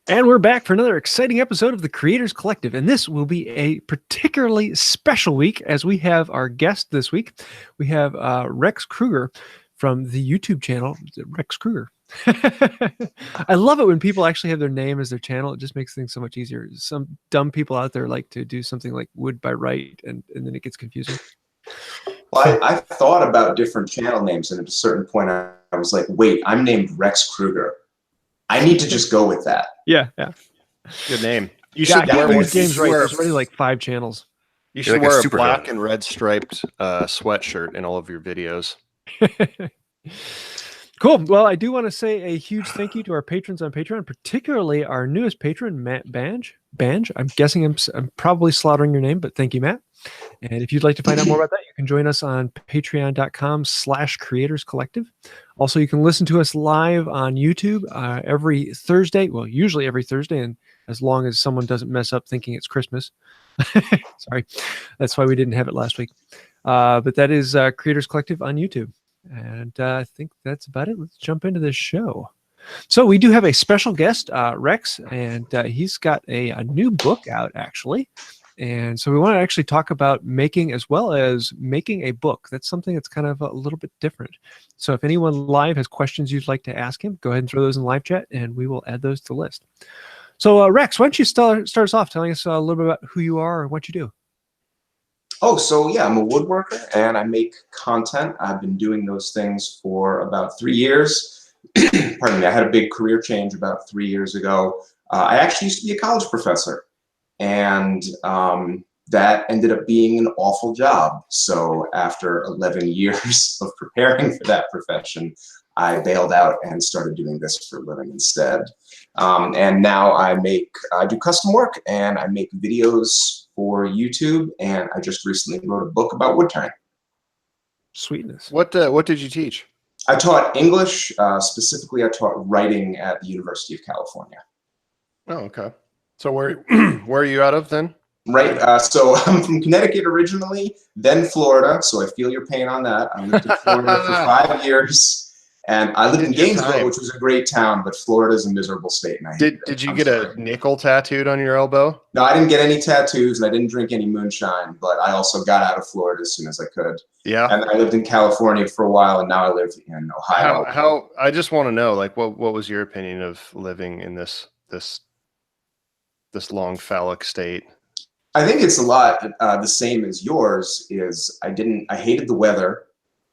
And we're back for another exciting episode of the Creators Collective. And this will be a particularly special week as we have our guest this week. We have Rex Krueger from the YouTube channel, Rex Krueger. I love it when people actually have their name as their channel. It just makes things so much easier. Some dumb people out there like to do something like Wood by Right, and then it gets confusing. Well, I thought about different channel names, and at a certain point I was like, wait, I'm named Rex Krueger. I need to just go with that. Yeah. Good name. You should get these games right. There's already like 5 channels. You should wear a black and red striped sweatshirt in all of your videos. Cool. Well, I do want to say a huge thank you to our patrons on Patreon, particularly our newest patron, Matt Banj. I'm guessing I'm probably slaughtering your name, but thank you, Matt. And if you'd like to find out more about that, you can join us on patreon.com/Creators Collective. Also, you can listen to us live on YouTube every Thursday. Well, usually every Thursday, and as long as someone doesn't mess up thinking it's Christmas. Sorry. That's why we didn't have it last week. But that is Creators Collective on YouTube. And I think that's about it. Let's jump into this show. So we do have a special guest, Rex, and he's got a new book out, actually. And so we want to actually talk about making as well as making a book. That's something that's kind of a little bit different. So if anyone live has questions you'd like to ask him, go ahead and throw those in live chat, and we will add those to the list. So Rex, why don't you start us off telling us a little bit about who you are and what you do? Oh, so yeah, I'm a woodworker and I make content. I've been doing those things for about 3 years. Pardon me, I had a big career change about 3 years ago. I actually used to be a college professor, and that ended up being an awful job. So after 11 years of preparing for that profession, I bailed out and started doing this for a living instead. And now I do custom work and I make videos for YouTube, and I just recently wrote a book about wood turning. Sweetness. What did you teach? I taught English. Specifically, I taught writing at the University of California. Oh, okay. So where are you out of then? Right. So I'm from Connecticut originally, then Florida. So I feel your pain on that. I lived in Florida for 5 years. And I lived in Gainesville, which was a great town, but Florida is a miserable state. And Did you get a nickel tattooed on your elbow? No, I didn't get any tattoos, and I didn't drink any moonshine, but I also got out of Florida as soon as I could. Yeah. And I lived in California for a while, and now I live in Ohio. How I just want to know, like, what was your opinion of living in this long phallic state? I think it's a lot the same as yours. I hated the weather.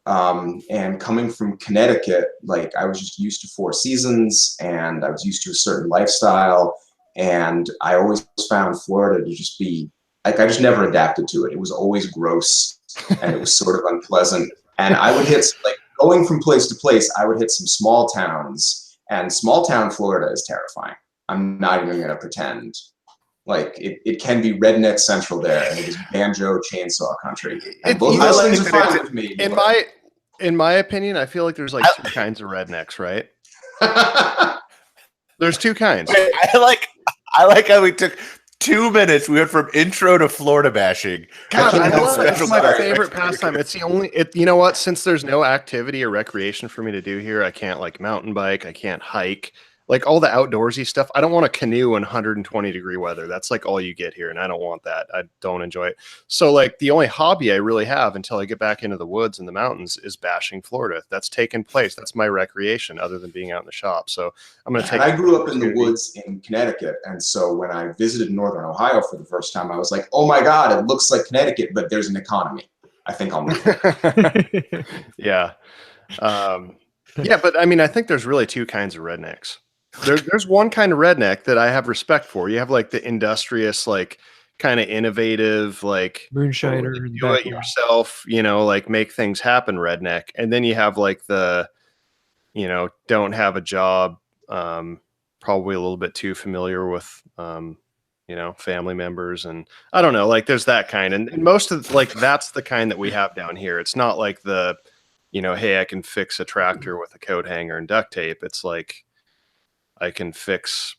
And coming from Connecticut, like I was just used to 4 seasons and I was used to a certain lifestyle. And I always found Florida to just be like, I just never adapted to it. It was always gross and it was sort of unpleasant. And I would hit, like going from place to place, I would hit some small towns, and small town Florida is terrifying. I'm not even going to pretend. Like it can be redneck central there, and it is banjo chainsaw country. And both those things are fine with me. In my opinion, I feel like there's like 2 kinds of rednecks, right? There's 2 kinds. I like how we took 2 minutes. We went from intro to Florida bashing. God, I love it. It's my favorite pastime. It's the only. You know what? Since there's no activity or recreation for me to do here, I can't like mountain bike. I can't hike. Like all the outdoorsy stuff. I don't want to canoe in 120-degree weather. That's like all you get here, and I don't want that. I don't enjoy it. So like the only hobby I really have until I get back into the woods and the mountains is bashing Florida. That's taken place. That's my recreation other than being out in the shop. So I'm going to take. I grew up in the woods in Connecticut, and so when I visited Northern Ohio for the first time, I was like, "Oh my God, it looks like Connecticut, but there's an economy. I think I'll move." Yeah, yeah, but I mean, I think there's really 2 kinds of rednecks. There's one kind of redneck that I have respect for. You have like the industrious, like kind of innovative, like moonshiner, do it yourself, like make things happen redneck. And then you have like the, don't have a job, probably a little bit too familiar with, family members. And I don't know, like there's that kind. And most of like, that's the kind that we have down here. It's not like the, hey, I can fix a tractor with a coat hanger and duct tape. It's like, I can fix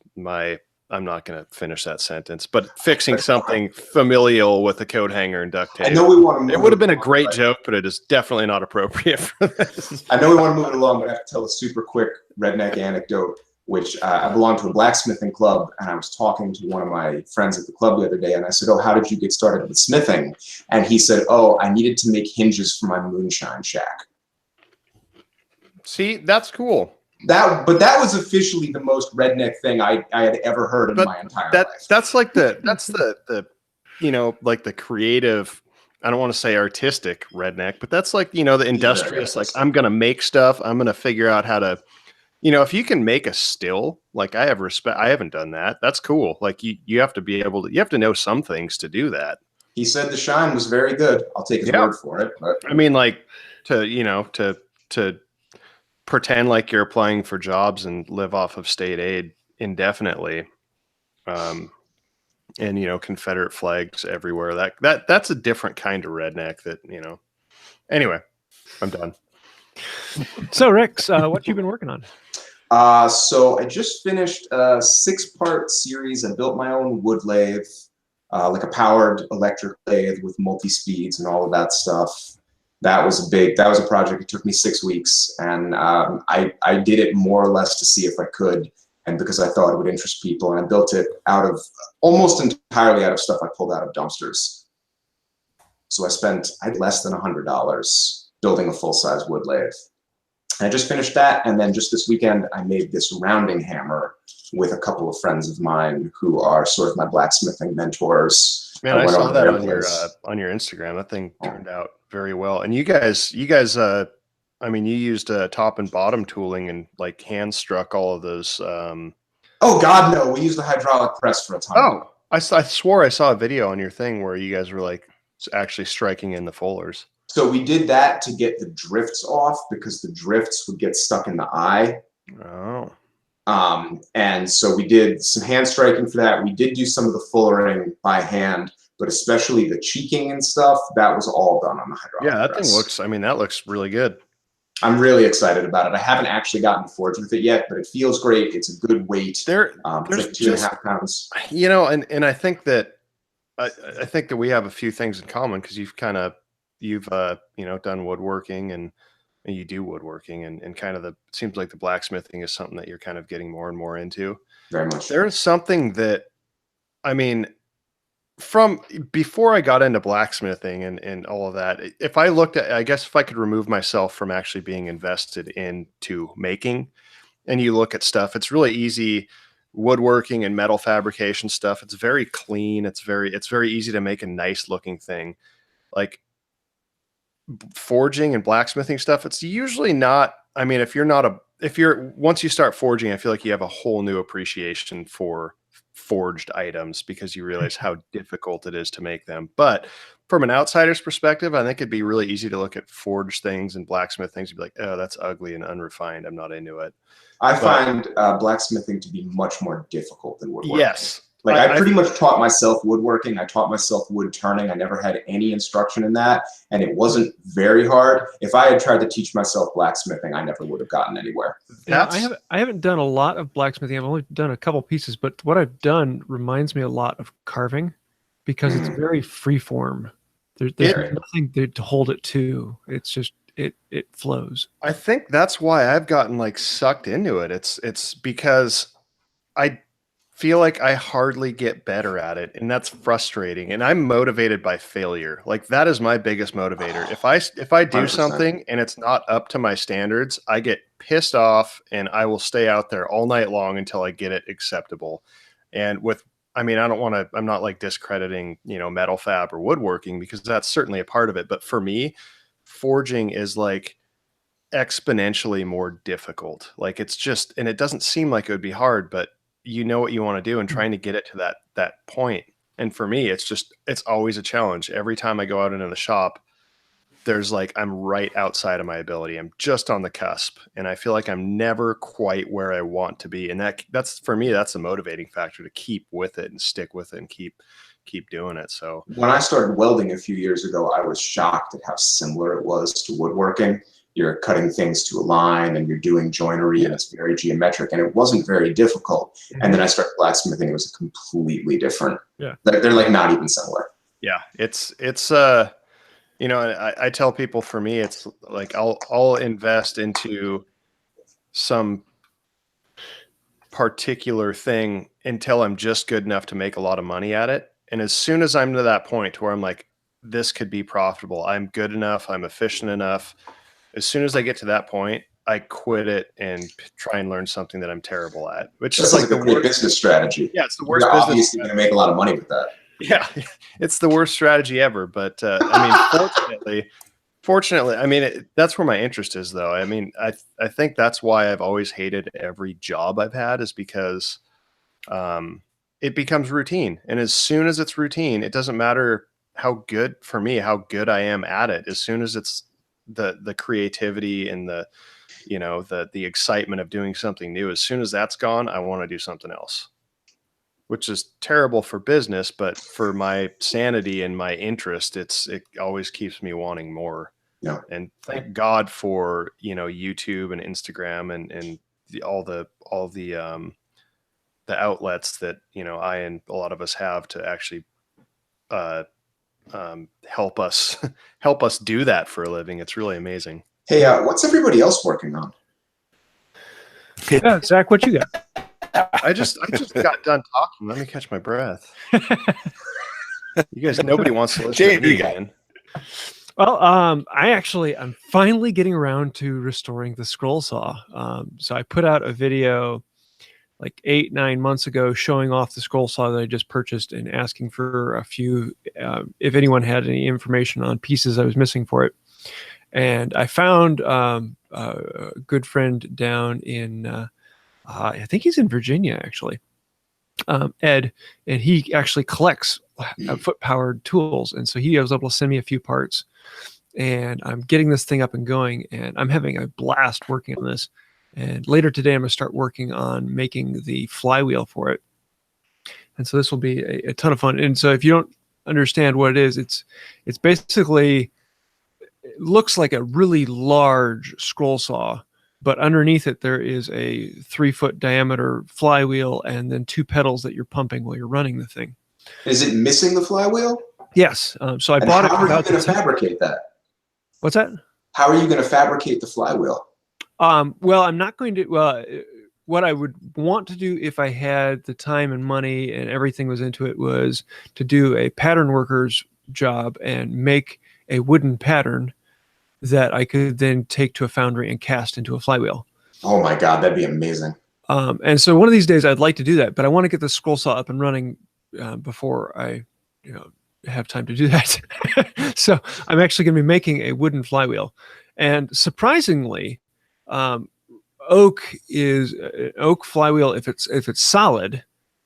I'm not going to finish that sentence, but fixing something familial with a coat hanger and duct tape. I know we want to. It would have been a great joke, but it is definitely not appropriate for this. I know we want to move it along, but I have to tell a super quick redneck anecdote. which I belong to a blacksmithing club, and I was talking to one of my friends at the club the other day, and I said, "Oh, how did you get started with smithing?" And he said, "Oh, I needed to make hinges for my moonshine shack." See, that's cool. But that was officially the most redneck thing I had ever heard in my entire life. That's like the you know, like the creative, I don't want to say artistic redneck, but that's like, you know, the industrious, like I'm going to make stuff. I'm going to figure out how to, you know, if you can make a still, like I have respect. I haven't done that. That's cool. Like you have to be able to, you have to know some things to do that. He said the shine was very good. I'll take his word for it. But I mean, like you know, to pretend like you're applying for jobs and live off of state aid indefinitely. And, you know, Confederate flags everywhere. That's a different kind of redneck that, you know, anyway, I'm done. So Rex, what you been working on? So I just finished a 6-part series. I built my own wood lathe, like a powered electric lathe with multi-speeds and all of that stuff. That was a project. It took me 6 weeks, and I did it more or less to see if I could, and because I thought it would interest people. And I built it almost entirely out of stuff I pulled out of dumpsters. So I had less than $100 building a full-size wood lathe. I just finished that, and then just this weekend I made this rounding hammer with a couple of friends of mine who are sort of my blacksmithing mentors. Man, I saw that on your Instagram. That thing turned out very well. And you guys, I mean, you used top and bottom tooling and like hand struck all of those. Oh God, no! We used the hydraulic press for a time. Oh, I swore I saw a video on your thing where you guys were like actually striking in the fullers. So we did that to get the drifts off because the drifts would get stuck in the eye. Oh. And so we did some hand striking for that. We did do some of the fullering by hand, but especially the cheeking and stuff, that was all done on the hydraulic Yeah, that press. thing looks, I mean, that looks really good. I'm really excited about it. I haven't actually gotten to forge with it yet, but it feels great. It's a good weight. There's like 2.5 pounds. You know, and I think that I think that we have a few things in common because you've you know, done woodworking and you do woodworking and kind of it seems like the blacksmithing is something that you're kind of getting more and more into. Very much. There's something that, I mean, from before I got into blacksmithing and all of that, if I looked at, I guess if I could remove myself from actually being invested into making, and you look at stuff, it's really easy. Woodworking and metal fabrication stuff, it's very clean. It's very easy to make a nice looking thing. Like forging and blacksmithing stuff, it's usually not, I mean, once you start forging, I feel like you have a whole new appreciation for forged items because you realize how difficult it is to make them. But from an outsider's perspective, I think it'd be really easy to look at forged things and blacksmith things and be like, oh, that's ugly and unrefined. I'm not into it. I find blacksmithing to be much more difficult than woodworking. Yes. Like I pretty much taught myself woodworking. I taught myself wood turning. I never had any instruction in that, and it wasn't very hard. If I had tried to teach myself blacksmithing, I never would have gotten anywhere. Yeah, I haven't done a lot of blacksmithing. I've only done a couple pieces, but what I've done reminds me a lot of carving because it's very free form. There's nothing to hold it to. It's just it flows. I think that's why I've gotten like sucked into it. It's because I feel like I hardly get better at it, and that's frustrating. And I'm motivated by failure. Like that is my biggest motivator. If I do 100%. something and it's not up to my standards, I get pissed off and I will stay out there all night long until I get it acceptable. And I mean, I'm not like discrediting, you know, metal fab or woodworking because that's certainly a part of it. But for me, forging is like exponentially more difficult. Like it's just, and it doesn't seem like it would be hard, but you know what you want to do and trying to get it to that point. And for me, it's always a challenge. Every time I go out into the shop, there's like, I'm right outside of my ability. I'm just on the cusp. And I feel like I'm never quite where I want to be. And that's for me, that's a motivating factor to keep with it and stick with it and keep doing it. So when I started welding a few years ago, I was shocked at how similar it was to woodworking. You're cutting things to a line and you're doing joinery and it's very geometric and it wasn't very difficult. And then I started blacksmithing. It was completely different. Yeah. They're like not even similar. Yeah. It's you know, I tell people for me, it's like, I'll invest into some particular thing until I'm just good enough to make a lot of money at it. And as soon as I'm to that point where I'm like, this could be profitable, I'm good enough, I'm efficient enough. As soon as I get to that point, I quit it and try and learn something that I'm terrible at, which is like the great business strategy. Yeah, it's the worst You're business. Obviously going to make a lot of money with that. Yeah, it's the worst strategy ever. But I mean, fortunately, I mean, that's where my interest is, though. I mean, I think that's why I've always hated every job I've had, is because it becomes routine. And as soon as it's routine, it doesn't matter how good I am at it. As soon as it's the creativity and the excitement of doing something new, as soon as that's gone, I want to do something else, which is terrible for business, but for my sanity and my interest, it always keeps me wanting more. Yeah. And thank God for, YouTube and Instagram and all the outlets that, I and a lot of us have to actually help us do that for a living. It's really amazing. Hey, what's everybody else working on? Yeah, Zach, what you got? I just got done talking. Let me catch my breath. You guys, nobody wants to listen to me again. Well, I'm finally getting around to restoring the scroll saw. So I put out a video like 8-9 months ago showing off the scroll saw that I just purchased and asking for a few, if anyone had any information on pieces I was missing for it. And I found a good friend down in, I think he's in Virginia, actually, Ed, and he actually collects foot-powered tools. And so he was able to send me a few parts, and I'm getting this thing up and going, and I'm having a blast working on this. And later today, I'm going to start working on making the flywheel for it. And so this will be a ton of fun. And so if you don't understand what it is, it's basically, it looks like a really large scroll saw, but underneath it, there is a 3-foot diameter flywheel and then 2 pedals that you're pumping while you're running the thing. Is it missing the flywheel? Yes. So I bought it. How are you going to fabricate that? What's that? How are you going to fabricate the flywheel? Well, I'm not going to. What I would want to do if I had the time and money and everything was into it was to do a pattern worker's job and make a wooden pattern that I could then take to a foundry and cast into a flywheel. Oh my God, that'd be amazing. And so one of these days I'd like to do that, but I want to get the scroll saw up and running before I, have time to do that. So I'm actually going to be making a wooden flywheel, and surprisingly, oak flywheel, if it's solid,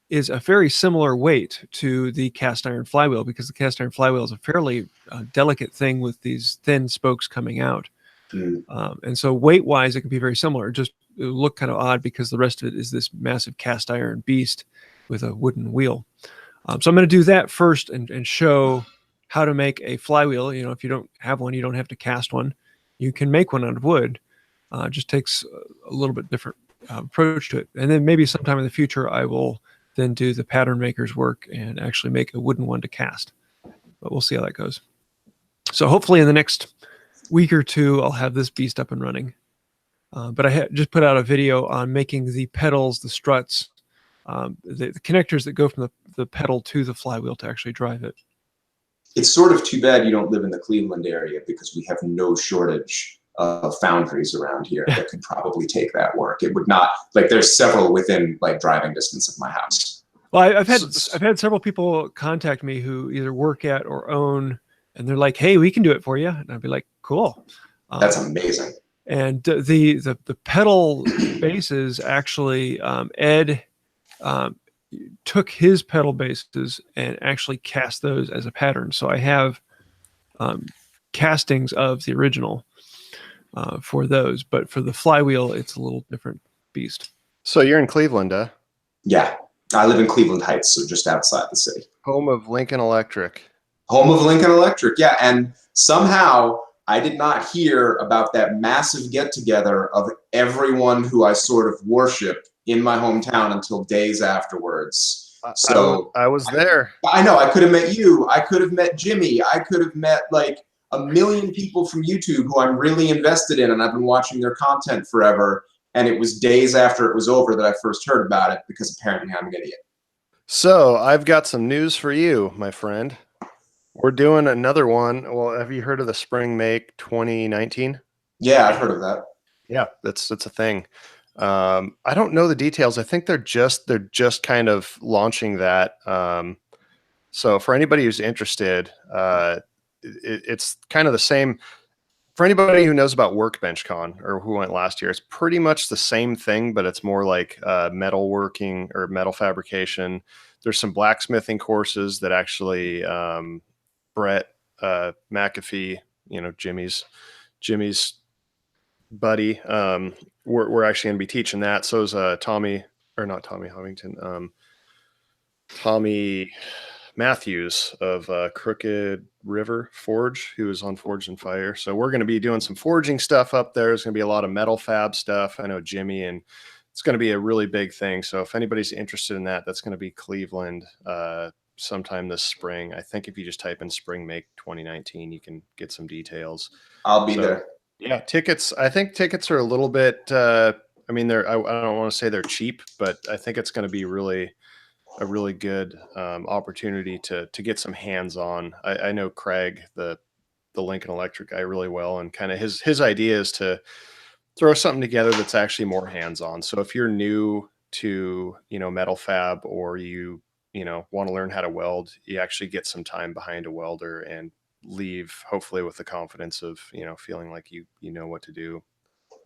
is a very similar weight to the cast iron flywheel, because the cast iron flywheel is a fairly delicate thing with these thin spokes coming out. And so weight wise, it can be very similar. It look kind of odd because the rest of it is this massive cast iron beast with a wooden wheel. So I'm going to do that first and show how to make a flywheel. If you don't have one, you don't have to cast one. You can make one out of wood. It just takes a little bit different approach to it. And then maybe sometime in the future, I will then do the pattern maker's work and actually make a wooden one to cast. But we'll see how that goes. So hopefully in the next week or two, I'll have this beast up and running. But I just put out a video on making the pedals, the struts, the connectors that go from the pedal to the flywheel to actually drive it. It's sort of too bad you don't live in the Cleveland area, because we have no shortage of foundries around here that could probably take that work. It would not, there's several within driving distance of my house. Well, I've had several people contact me who either work at or own, and they're like, "Hey, we can do it for you," and I'd be like, "Cool." That's amazing. And the pedal bases actually, Ed took his pedal bases and actually cast those as a pattern. So I have castings of the original for those, but for the flywheel, it's a little different beast. So you're in Cleveland, huh? Yeah, I live in Cleveland Heights, so just outside the city. Home of Lincoln Electric. Home of Lincoln Electric, yeah. And somehow I did not hear about that massive get-together of everyone who I sort of worship in my hometown until days afterwards. So I was there. I know. I could have met you. I could have met Jimmy. I could have met a million people from YouTube who I'm really invested in, and I've been watching their content forever. And it was days after it was over that I first heard about it because apparently I'm an idiot. So I've got some news for you, my friend. We're doing another one. Well, have you heard of the Spring Make 2019? Yeah, I've heard of that. Yeah, that's a thing. I don't know the details. I think they're just kind of launching that. So for anybody who's interested, it's kind of the same. For anybody who knows about Workbench Con or who went last year, it's pretty much the same thing, but it's more like metal working or metal fabrication. There's some blacksmithing courses that actually Brett McAfee, Jimmy's buddy, we're actually going to be teaching that. So is Tommy Matthews of Crooked River Forge, who is on Forge and Fire. So we're going to be doing some forging stuff up there. There's going to be a lot of metal fab stuff. I know Jimmy, and it's going to be a really big thing. So if anybody's interested in that, that's going to be Cleveland sometime this spring. I think if you just type in Spring Make 2019, you can get some details. I'll be there. Yeah, tickets. I think tickets are a little bit. I don't want to say they're cheap, but I think it's going to be a really good opportunity to get some hands on. I know Craig, the Lincoln Electric guy, really well, and kind of his idea is to throw something together that's actually more hands on. So if you're new to metal fab, or you want to learn how to weld, you actually get some time behind a welder and leave hopefully with the confidence of feeling like you know what to do.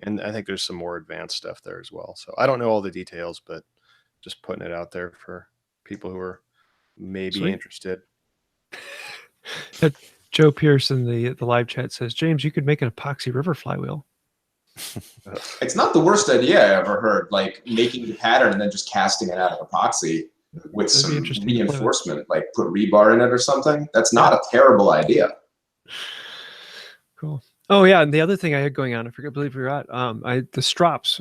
And I think there's some more advanced stuff there as well. So I don't know all the details, but just putting it out there for people who are maybe interested. Joe Pierce in the live chat says, James, you could make an epoxy river flywheel. It's not the worst idea I ever heard, like making the pattern and then just casting it out of epoxy with some reinforcement, like put rebar in it or something. That's not a terrible idea. Cool. Oh yeah, and the other thing I had going on, I believe we forgot, the strops.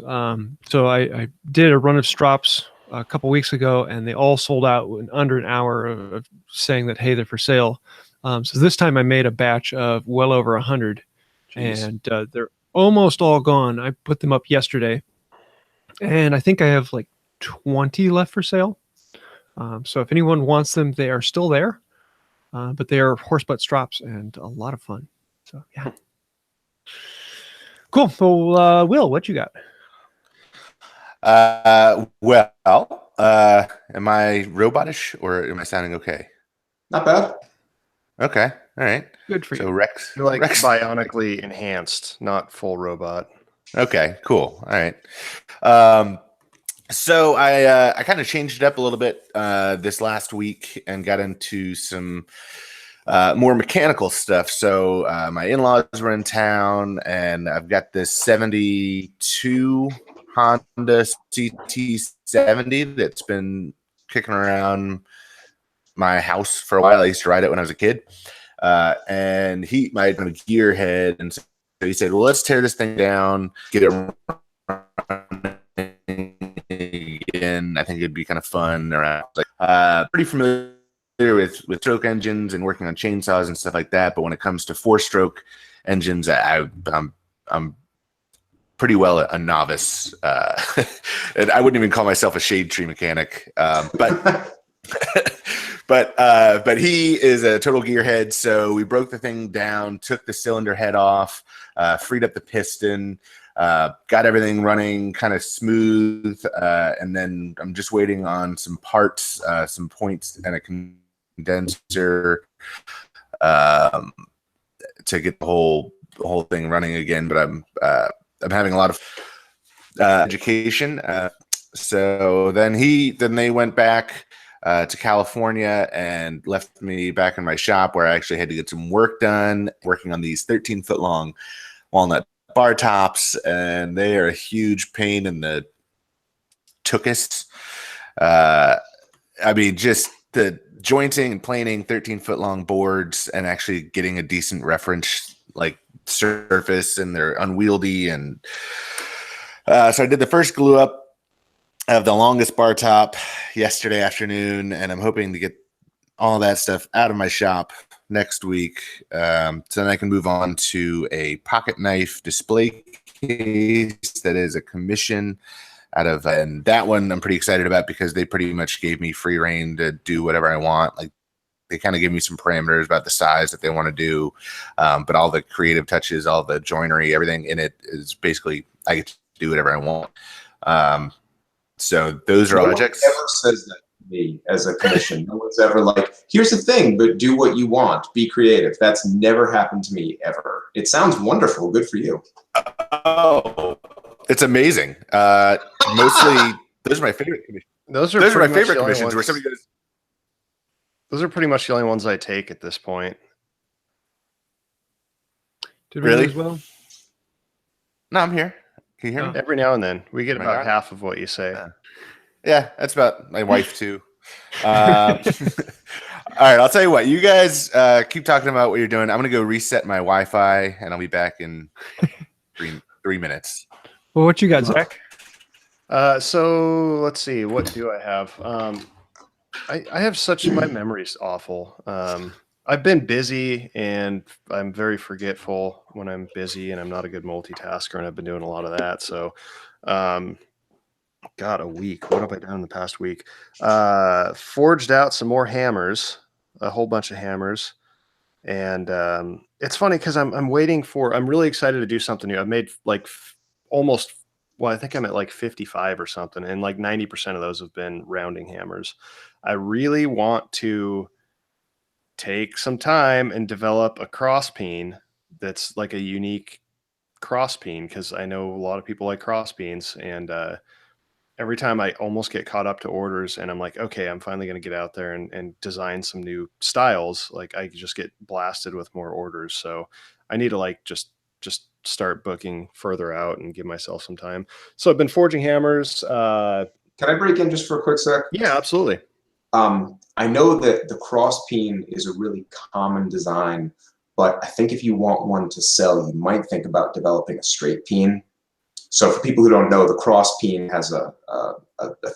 So I did a run of strops a couple weeks ago, and they all sold out in under an hour of saying that, hey, they're for sale. So this time I made a batch of well over 100, and they're almost all gone. I put them up yesterday, and I think I have like 20 left for sale. So if anyone wants them, they are still there, but they are horse butt strops and a lot of fun. So yeah. Cool. So, Will, what you got? Am I robotish or am I sounding okay? Not bad. Okay. All right. Good for you. So Rex, You're like bionically enhanced, not full robot. Okay, cool. All right. So I kind of changed it up a little bit this last week and got into some more mechanical stuff. So my in-laws were in town, and I've got this 72 Honda CT70 that's been kicking around my house for a while. I used to ride it when I was a kid. And he might have a gearhead, and so he said, well, let's tear this thing down, get it running again. I think it'd be kind of fun. Pretty familiar with stroke engines and working on chainsaws and stuff like that, but when it comes to four-stroke engines, I'm pretty well a novice, and I wouldn't even call myself a shade tree mechanic, but but he is a total gearhead. So we broke the thing down, took the cylinder head off, freed up the piston, got everything running kind of smooth, and then I'm just waiting on some parts, some points, and a condenser to get the whole thing running again. But I'm having a lot of education. So then they went back to California and left me back in my shop, where I actually had to get some work done, working on these 13-foot long walnut bar tops, and they are a huge pain in the tuchus. I mean, just the jointing and planing 13-foot long boards and actually getting a decent reference like surface, and they're unwieldy. And so I did the first glue up of the longest bar top yesterday afternoon, and I'm hoping to get all that stuff out of my shop next week, so then I can move on to a pocket knife display case that is a commission out of, and that one I'm pretty excited about because they pretty much gave me free reign to do whatever I want. Like, they kind of give me some parameters about the size that they want to do, but all the creative touches, all the joinery, everything in it is basically I get to do whatever I want. So those are projects. No one ever says that to me as a commission. No one's ever like, here's the thing, but do what you want. Be creative. That's never happened to me ever. It sounds wonderful. Good for you. Oh, it's amazing. Mostly, those are my favorite commissions. Those are my favorite commissions where somebody goes. Those are pretty much the only ones I take at this point. Did we Really? as well? No, I'm here. Can you hear me? Every now and then we get about half of what you say. Yeah, that's about my wife too. All right, I'll tell you what. You guys keep talking about what you're doing. I'm gonna go reset my Wi-Fi, and I'll be back in 3 minutes. Well, what you got, Zach? So let's see. What do I have? I have such, my memory's awful. I've been busy and I'm very forgetful when I'm busy, and I'm not a good multitasker, and I've been doing a lot of that. So, God, a week. What have I done in the past week? Forged out some more hammers, a whole bunch of hammers. And it's funny because I'm waiting for, I'm really excited to do something new. I've made like almost, well, I think I'm at like 55 or something, and like 90% of those have been rounding hammers. I really want to take some time and develop a cross peen that's like a unique cross peen, because I know a lot of people like cross peens, and every time I almost get caught up to orders and I'm like, okay, I'm finally going to get out there and design some new styles, like I just get blasted with more orders. So I need to like just start booking further out and give myself some time. So I've been forging hammers. Can I break in just for a quick sec? Yeah, absolutely. I know that the cross peen is a really common design, but I think if you want one to sell, you might think about developing a straight peen. So for people who don't know, the cross peen has a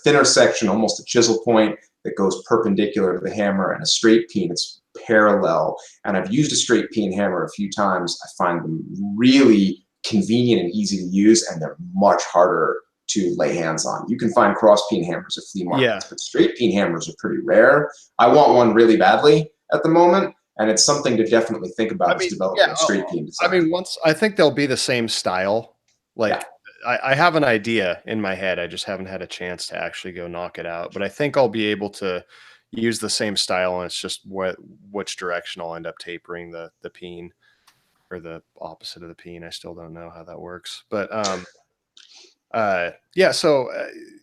thinner section, almost a chisel point, that goes perpendicular to the hammer, and a straight peen, it's parallel. And I've used a straight peen hammer a few times. I find them really convenient and easy to use, and they're much harder to lay hands on. You can find cross peen hammers at flea markets, but straight peen hammers are pretty rare. I want one really badly at the moment, and it's something to definitely think about is developing a straight peen design. I mean, I think they'll be the same style. Like, I have an idea in my head. I just haven't had a chance to actually go knock it out, but I think I'll be able to use the same style, and it's just which direction I'll end up tapering the peen, or the opposite of the peen. I still don't know how that works, but yeah, so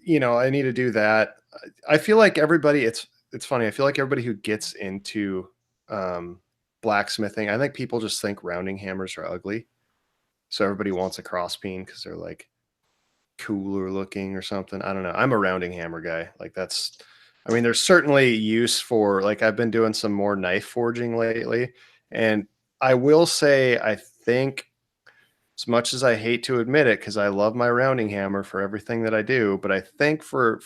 you know, I need to do that. I feel like everybody, it's funny, I feel like everybody who gets into blacksmithing, I think people just think rounding hammers are ugly, so everybody wants a cross peen because they're like cooler looking or something. I don't know. I'm a rounding hammer guy. Like, that's, I mean, there's certainly use for, like, I've been doing some more knife forging lately, and I will say, I think, as much as I hate to admit it, because I love my rounding hammer for everything that I do, but I think for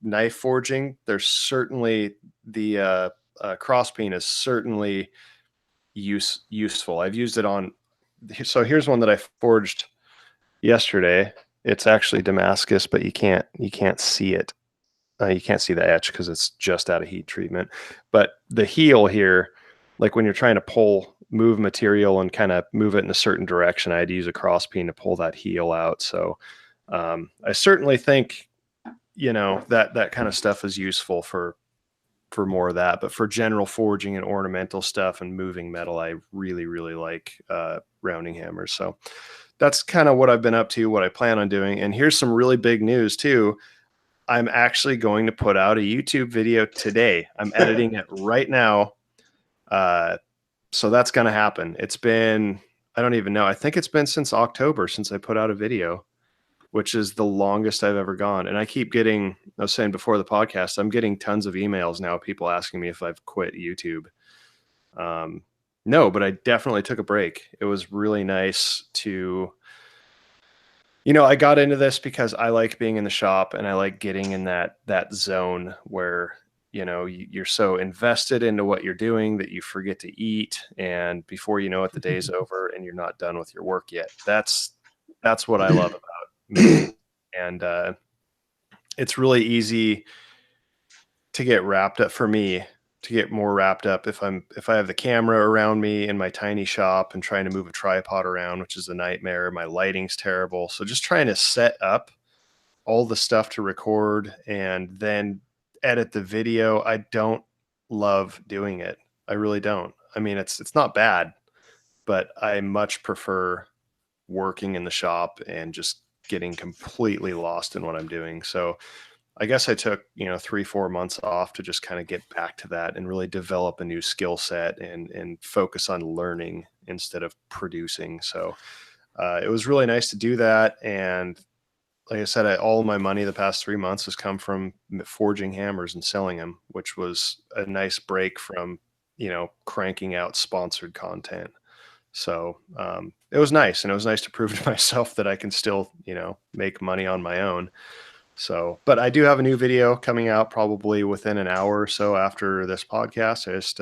knife forging, there's certainly the cross peen is certainly useful. I've used it on, so here's one that I forged yesterday. It's actually Damascus, but you can't see it. You can't see the etch because it's just out of heat treatment. But the heel here, like when you're trying to move material and kind of move it in a certain direction, I had to use a cross peen to pull that heel out. So I certainly think, you know, that kind of stuff is useful for more of that. But for general forging and ornamental stuff and moving metal, I really, really like rounding hammers. So that's kind of what I've been up to, what I plan on doing. And here's some really big news too. I'm actually going to put out a YouTube video today. I'm editing it right now. So that's going to happen. It's been, I don't even know. I think it's been since October since I put out a video, which is the longest I've ever gone. And I keep getting, I was saying before the podcast, I'm getting tons of emails now, people asking me if I've quit YouTube. No, but I definitely took a break. It was really nice to, you know, I got into this because I like being in the shop, and I like getting in that zone where, you know, you're so invested into what you're doing that you forget to eat. And before you know it, the day's over and you're not done with your work yet. That's That's what I love about making. And it's really easy to get wrapped up for me, to get more wrapped up if I have the camera around me in my tiny shop and trying to move a tripod around, which is a nightmare. My lighting's terrible. So just trying to set up all the stuff to record and then edit the video. I don't love doing it. I really don't. I mean, it's not bad, but I much prefer working in the shop and just getting completely lost in what I'm doing. So I guess I took, 3-4 months off to just kind of get back to that and really develop a new skill set and focus on learning instead of producing. So it was really nice to do that. And like I said, all of my money the past 3 months has come from forging hammers and selling them, which was a nice break from, cranking out sponsored content. So it was nice. And it was nice to prove to myself that I can still, make money on my own. So, but I do have a new video coming out probably within an hour or so after this podcast. I just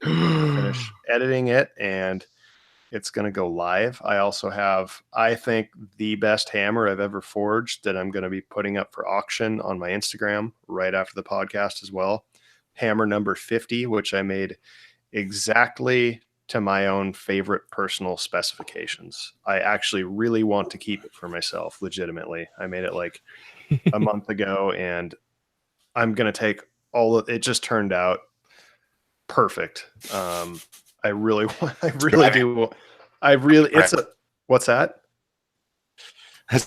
finish editing it and it's going to go live. I also have, I think, the best hammer I've ever forged that I'm going to be putting up for auction on my Instagram right after the podcast as well. Hammer number 50, which I made exactly to my own favorite personal specifications. I actually really want to keep it for myself, legitimately. I made it like a month ago and I'm going to take all of it. Just turned out perfect. I really do. What's that?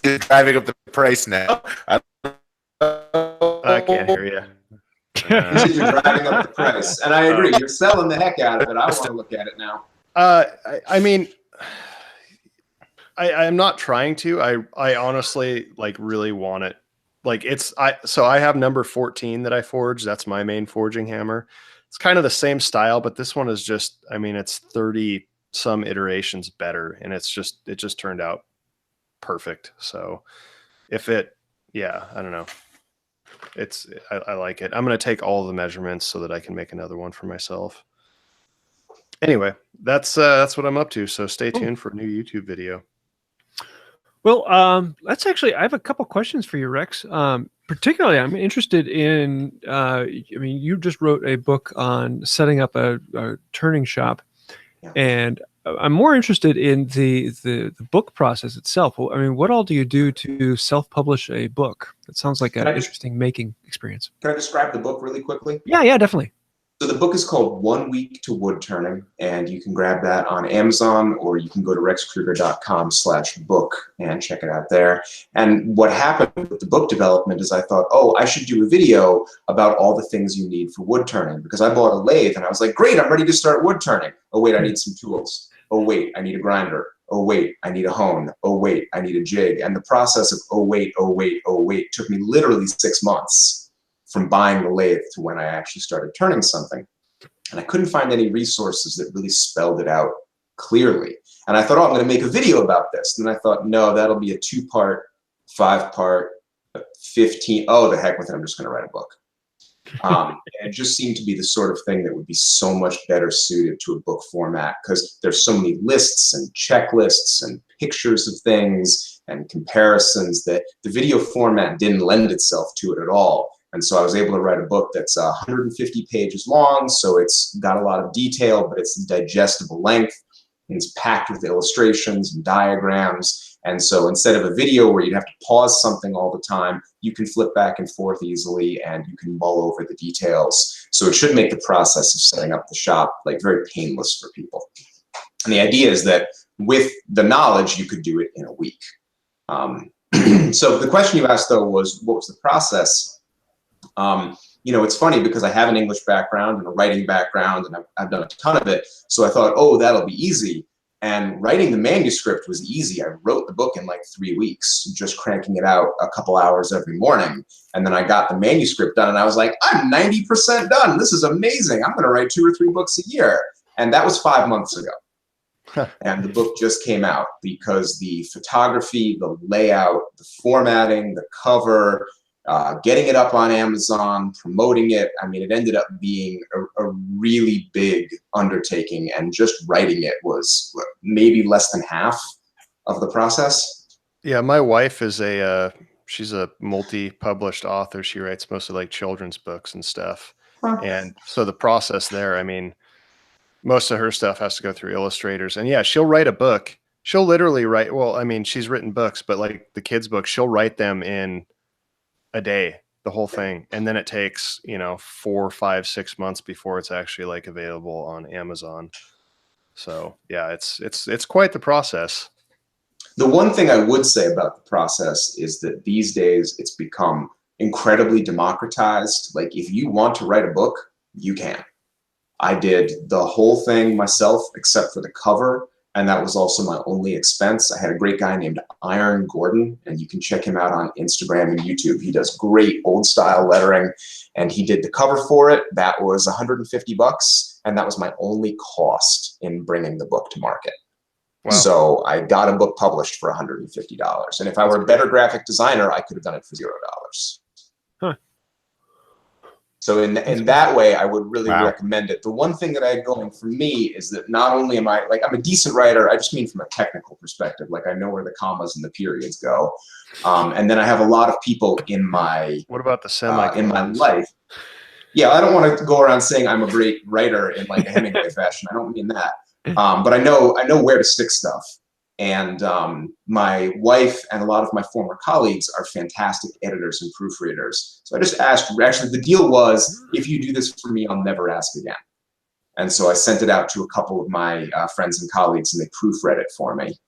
You're driving up the price now. I can't hear you. You're driving up the price. And I agree. You're selling the heck out of it. I want to look at it now. I mean, I'm not trying to. I honestly really want it. So I have number 14 that I forged. That's my main forging hammer. It's kind of the same style, but this one is just, it's 30 some iterations better. And it just turned out perfect. So I don't know. I like it. I'm going to take all the measurements so that I can make another one for myself. Anyway, that's what I'm up to. So stay tuned for a new YouTube video. Well, I have a couple questions for you, Rex. Particularly, I'm interested in, you just wrote a book on setting up a turning shop, and I'm more interested in the book process itself. Well, what all do you do to self-publish a book? It sounds like an interesting making experience. Can I describe the book really quickly? Yeah, definitely. So the book is called 1 Week to Wood Turning, and you can grab that on Amazon, or you can go to rexkrueger.com/book and check it out there. And what happened with the book development is I thought, I should do a video about all the things you need for wood turning, because I bought a lathe and I was like, great, I'm ready to start wood turning. Oh wait, I need some tools. Oh wait, I need a grinder. Oh wait, I need a hone. Oh wait, I need a jig. And the process of oh wait took me literally 6 months from buying the lathe to when I actually started turning something. And I couldn't find any resources that really spelled it out clearly. And I thought, I'm going to make a video about this. And I thought, no, that'll be a 2-part, 5-part, 15. Oh, the heck with it. I'm just going to write a book. It just seemed to be the sort of thing that would be so much better suited to a book format, because there's so many lists and checklists and pictures of things and comparisons that the video format didn't lend itself to it at all. And so I was able to write a book that's 150 pages long, so it's got a lot of detail, but it's digestible length, and it's packed with illustrations and diagrams. And so instead of a video where you'd have to pause something all the time, you can flip back and forth easily, and you can mull over the details. So it should make the process of setting up the shop very painless for people. And the idea is that with the knowledge, you could do it in a week. So the question you asked, though, was what was the process? It's funny because I have an English background and a writing background, and I've done a ton of it. So I thought, that'll be easy. And writing the manuscript was easy. I wrote the book in 3 weeks, just cranking it out a couple hours every morning. And then I got the manuscript done, and I was like, I'm 90% done. This is amazing. I'm going to write 2 or 3 books a year. And that was 5 months ago. And the book just came out because the photography, the layout, the formatting, the cover, getting it up on Amazon, promoting it. It ended up being a really big undertaking, and just writing it was maybe less than half of the process. Yeah, my wife is she's a multi-published author. She writes mostly like children's books and stuff. Huh. And so the process there, I mean, most of her stuff has to go through illustrators. And yeah, she'll write a book. She'll literally write, well, I mean, she's written books, but like the kids' books, she'll write them in a day, the whole thing. And then it takes, 4, 5, 6 months before it's actually like available on Amazon. So yeah, it's quite the process. The one thing I would say about the process is that these days it's become incredibly democratized. Like if you want to write a book, you can. I did the whole thing myself except for the cover, and that was also my only expense. I had a great guy named Iron Gordon, and you can check him out on Instagram and YouTube. He does great old style lettering, and he did the cover for it. That was $150, and that was my only cost in bringing the book to market. Wow. So I got a book published for $150. And if I were a better graphic designer, I could have done it for $0. Huh. So in that way, I would really Wow. recommend it. The one thing that I had going for me is that not only am I, like, I'm a decent writer, I just mean from a technical perspective. Like I know where the commas and the periods go. And then I have a lot of people in my, What about the in my life. Yeah, I don't want to go around saying I'm a great writer in like a Hemingway fashion. I don't mean that. But I know where to stick stuff. And my wife and a lot of my former colleagues are fantastic editors and proofreaders. So I just asked, actually the deal was, if you do this for me, I'll never ask again. And so I sent it out to a couple of my friends and colleagues, and they proofread it for me.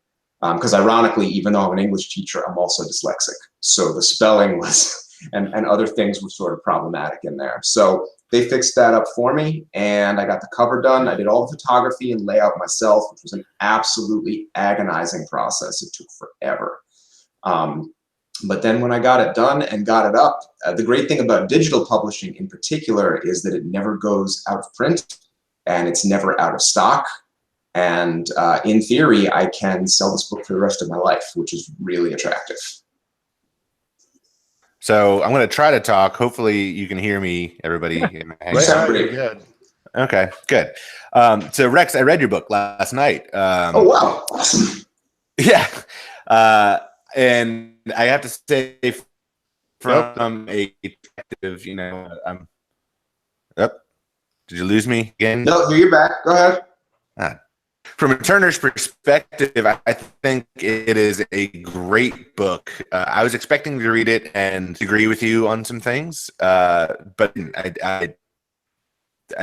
Because ironically, even though I'm an English teacher, I'm also dyslexic. So the spelling was, and other things were sort of problematic in there. So they fixed that up for me, and I got the cover done. I did all the photography and layout myself, which was an absolutely agonizing process. It took forever. But then when I got it done and got it up, the great thing about digital publishing in particular is that it never goes out of print, and it's never out of stock. And in theory, I can sell this book for the rest of my life, which is really attractive. So I'm going to try to talk. Hopefully you can hear me, everybody. You sound pretty good. Okay, good. So Rex, I read your book last night. Oh, wow. Awesome. Yeah. And I have to say, from a perspective, Yep. Did you lose me again? No, you're back. Go ahead. From a Turner's perspective, I think it is a great book. I was expecting to read it and agree with you on some things, but I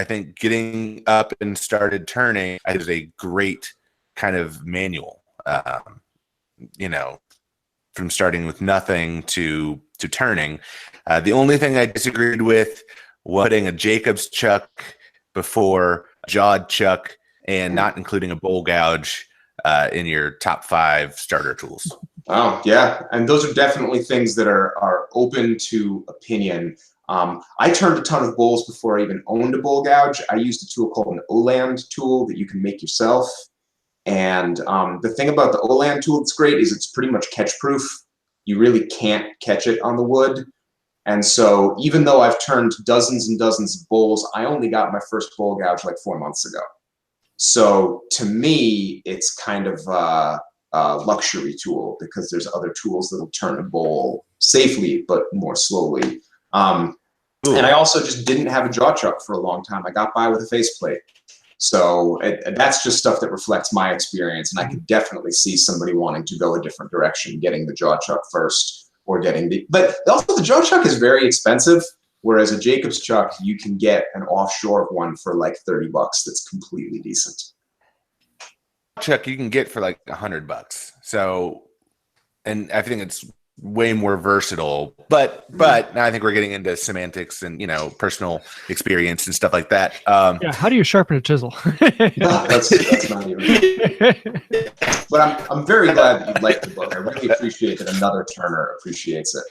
think getting up and started turning is a great kind of manual. From starting with nothing to turning. The only thing I disagreed with was putting a Jacob's chuck before a jawed chuck, and not including a bowl gouge in your top 5 starter tools. Oh, yeah. And those are definitely things that are open to opinion. I turned a ton of bowls before I even owned a bowl gouge. I used a tool called an Oland tool that you can make yourself. And the thing about the Oland tool that's great is it's pretty much catch-proof. You really can't catch it on the wood. And so even though I've turned dozens and dozens of bowls, I only got my first bowl gouge like 4 months ago. So to me, it's kind of a luxury tool because there's other tools that'll turn a bowl safely, but more slowly. And I also just didn't have a jaw chuck for a long time. I got by with a faceplate. So that's just stuff that reflects my experience. And I could definitely see somebody wanting to go a different direction, getting the jaw chuck first or getting but also the jaw chuck is very expensive. Whereas a Jacob's chuck, you can get an offshore one for like $30 that's completely decent. Chuck you can get for like $100. So, and I think it's way more versatile, but now I think we're getting into semantics and, personal experience and stuff like that. Yeah. How do you sharpen a chisel? No, that's not even. But I'm very glad that you liked the book. I really appreciate that another Turner appreciates it.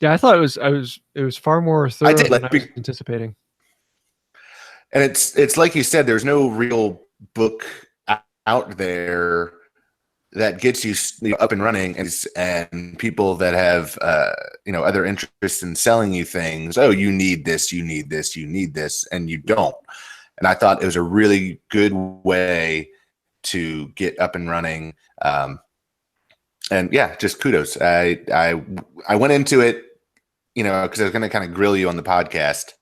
Yeah, I thought it was far more thorough than I was anticipating. And it's like you said, there's no real book out there that gets you up and running, and people that have other interests in selling you things. Oh, you need this, you need this, you need this, and you don't. And I thought it was a really good way to get up and running. and yeah, just kudos. I went into it, you know, because I was going to kind of grill you on the podcast.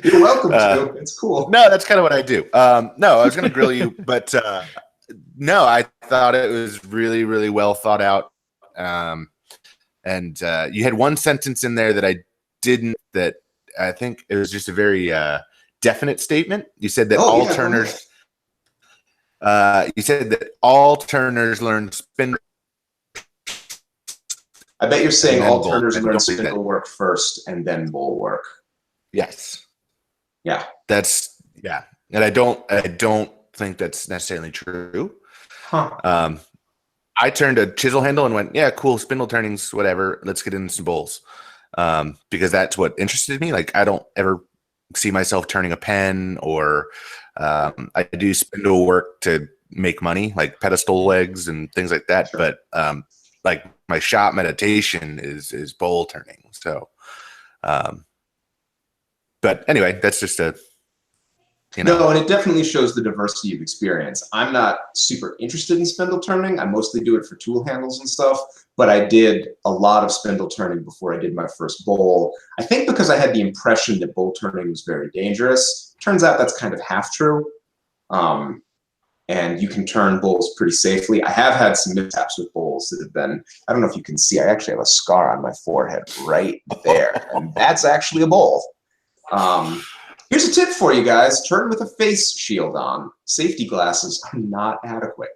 You're welcome to. It's cool. No, that's kind of what I do. No, I was going to grill you, but no, I thought it was really, really well thought out. And you had one sentence in there that I didn't. That I think it was just a very definite statement. You said that all turners. You said that all turners learn spindle. I bet you're saying all turners learn spindle work first and then bowl work. Yes. Yeah. And I don't think that's necessarily true. Huh. I turned a chisel handle and went, yeah, cool, spindle turnings, whatever. Let's get into some bowls. Because that's what interested me. Like, I don't ever see myself turning a pen, or I do spindle work to make money, like pedestal legs and things like that. Sure. But like my shop meditation is bowl turning. So, but anyway, that's just a, you know. No, and it definitely shows the diversity of experience. I'm not super interested in spindle turning. I mostly do it for tool handles and stuff, but I did a lot of spindle turning before I did my first bowl. I think because I had the impression that bowl turning was very dangerous. Turns out that's kind of half true. And you can turn bowls pretty safely. I have had some mishaps with bowls that have been, I don't know if you can see, I actually have a scar on my forehead right there. And that's actually a bowl. Here's a tip for you guys. Turn with a face shield on. Safety glasses are not adequate.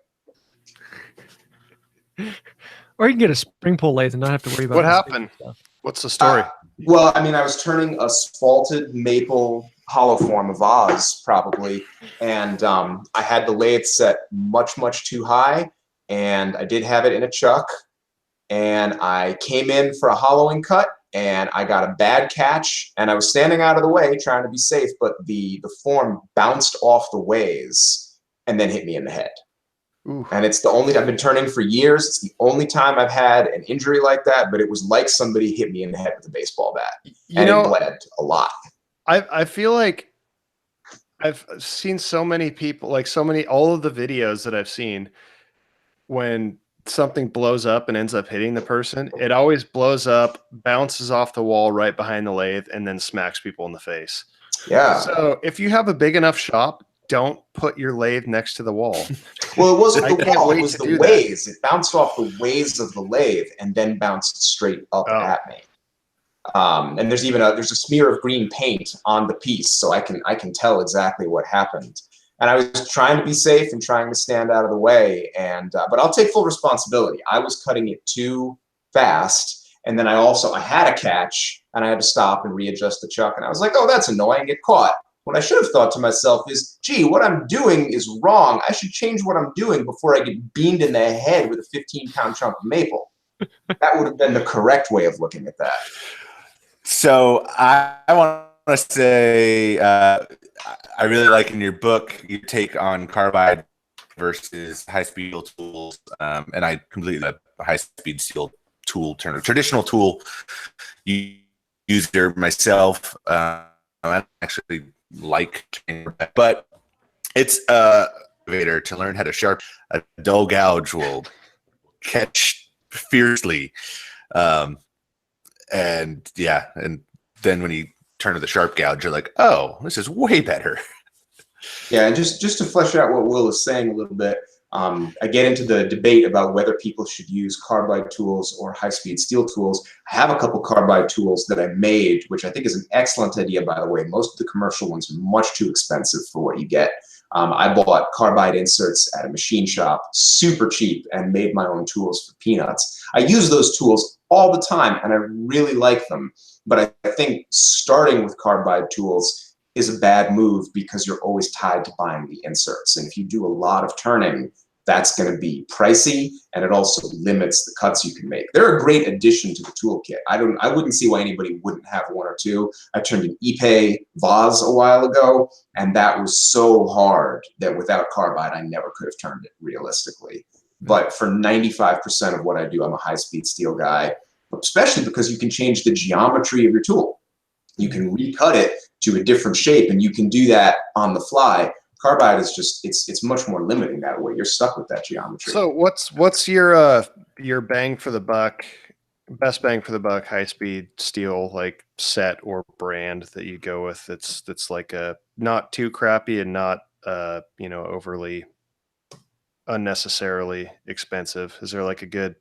Or you can get a spring pull lathe and not have to worry about what happened. What's the story? Well, I mean, I was turning a spalted maple hollow form, a vase probably, and I had the lathe set much, much too high, and I did have it in a chuck, and I came in for a hollowing cut, and I got a bad catch, and I was standing out of the way trying to be safe, but the form bounced off the ways and then hit me in the head. Ooh. And it's the only, I've been turning for years. It's the only time I've had an injury like that, but it was like somebody hit me in the head with a baseball bat. And it bled a lot. I feel like I've seen so many people, like all of the videos that I've seen, when something blows up and ends up hitting the person, it always blows up, bounces off the wall right behind the lathe, and then smacks people in the face. Yeah. So if you have a big enough shop, don't put your lathe next to the wall. Well, it wasn't the wall, it was the ways. It bounced off the ways of the lathe and then bounced straight up at me. And there's even there's a smear of green paint on the piece, so I can tell exactly what happened. And I was trying to be safe and trying to stand out of the way, and but I'll take full responsibility. I was cutting it too fast, and then I had a catch, and I had to stop and readjust the chuck, and I was like, oh, that's annoying, get caught. What I should have thought to myself is, gee, what I'm doing is wrong. I should change what I'm doing before I get beamed in the head with a 15-pound chunk of maple. That would have been the correct way of looking at that. So I want to say I really like in your book your take on carbide versus high-speed steel tools, and I completely high-speed steel tool turner, traditional tool user myself. I actually like, but it's a motivator to learn how to sharpen. A dull gouge will catch fiercely. And yeah, and then when you turn to the sharp gouge, you're like, oh, this is way better. Yeah, and just to flesh out what Will is saying a little bit, I get into the debate about whether people should use carbide tools or high-speed steel tools. I have a couple carbide tools that I made, which I think is an excellent idea, by the way. Most of the commercial ones are much too expensive for what you get. I bought carbide inserts at a machine shop, super cheap, and made my own tools for peanuts. I use those tools all the time, and I really like them. But I think starting with carbide tools is a bad move because you're always tied to buying the inserts. And if you do a lot of turning, that's going to be pricey, and it also limits the cuts you can make. They're a great addition to the toolkit. I wouldn't see why anybody wouldn't have one or two. I turned an Ipe vase a while ago, and that was so hard that without carbide, I never could have turned it realistically. But for 95% of what I do, I'm a high-speed steel guy, especially because you can change the geometry of your tool. You can recut it to a different shape, and you can do that on the fly. Carbide is just it's much more limiting that way. You're stuck with that geometry. So what's your bang for the buck, best bang for the buck high speed steel like set or brand that you go with that's like a not too crappy and not overly unnecessarily expensive? Is there like a good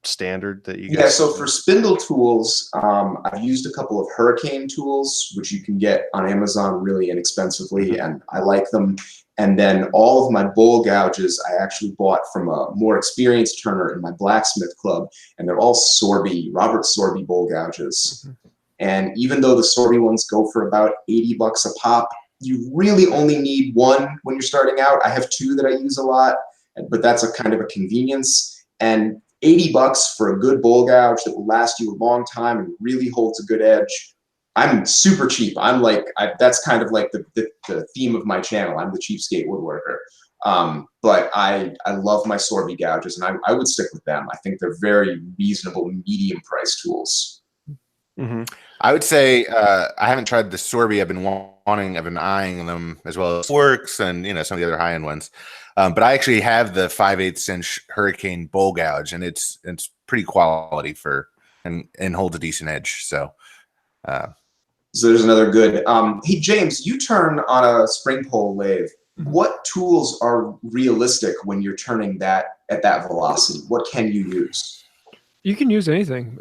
standard that you guys? Yeah, so for spindle tools, I've used a couple of Hurricane tools, which you can get on Amazon really inexpensively, and I like them. And then all of my bowl gouges I actually bought from a more experienced turner in my blacksmith club, and they're all Robert Sorby bowl gouges. And even though the Sorby ones go for about $80 a pop, you really only need one when you're starting out. I have two that I use a lot, but that's a kind of a convenience. And $80 for a good bowl gouge that will last you a long time and really holds a good edge. I'm super cheap. I'm like, that's kind of like the theme of my channel. I'm the cheapskate woodworker. But I love my Sorby gouges, and I would stick with them. I think they're very reasonable, medium price tools. Mm-hmm. I would say I haven't tried the Sorby. I've been eyeing them, as well as Works and some of the other high end ones. But I actually have the 5/8 inch Hurricane bowl gouge, and it's pretty quality and holds a decent edge. So there's another good. Hey James, you turn on a spring pole lathe. What tools are realistic when you're turning that at that velocity? What can you use? You can use anything.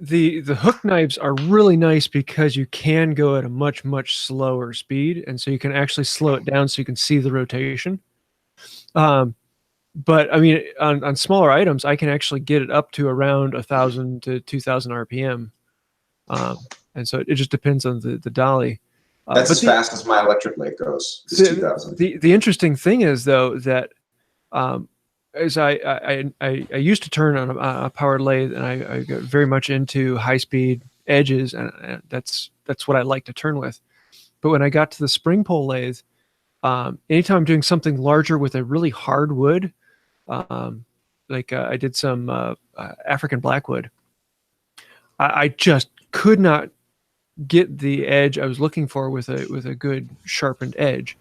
The hook knives are really nice because you can go at a much slower speed, and so you can actually slow it down so you can see the rotation. But I mean, on smaller items, I can actually get it up to around 1,000 to 2,000 RPM, and so it just depends on the dolly. That's as fast as my electric lathe goes. Is 2,000. The interesting thing is though that as I used to turn on a powered lathe, and I got very much into high speed edges, and that's what I like to turn with. But when I got to the spring pole lathe, anytime I'm doing something larger with a really hard wood, like I did some African blackwood, I just could not get the edge I was looking for with a good sharpened edge.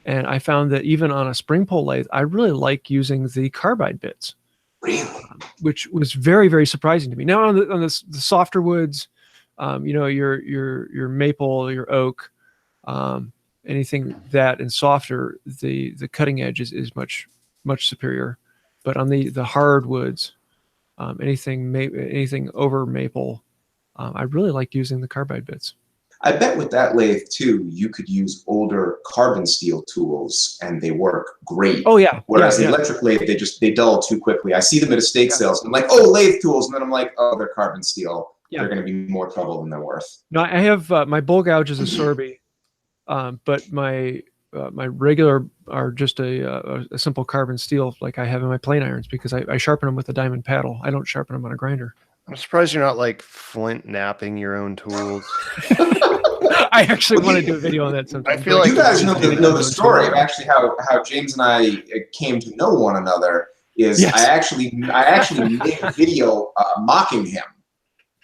And I found that even on a spring pole lathe, I really like using the carbide bits, which was very surprising to me. Now on the softer woods, your maple, your oak, anything that and softer, the cutting edge is much superior. But on the hard woods, anything over maple, I really liked using the carbide bits. I bet with that lathe too, you could use older carbon steel tools and they work great. Oh yeah. Whereas the electric lathe, they dull too quickly. I see them at estate sales, and I'm like, oh, lathe tools, and then I'm like, oh, they're carbon steel. They're going to be more trouble than they're worth. No, I have my bowl gouge is a Sorby, but my regular are just a simple carbon steel, like I have in my plane irons, because I sharpen them with a diamond paddle. I don't sharpen them on a grinder. I'm surprised you're not like flint napping your own tools. I actually want to do a video on that sometime. I feel like you guys know the story of actually how James and I came to know one another. Is yes. I actually made a video mocking him.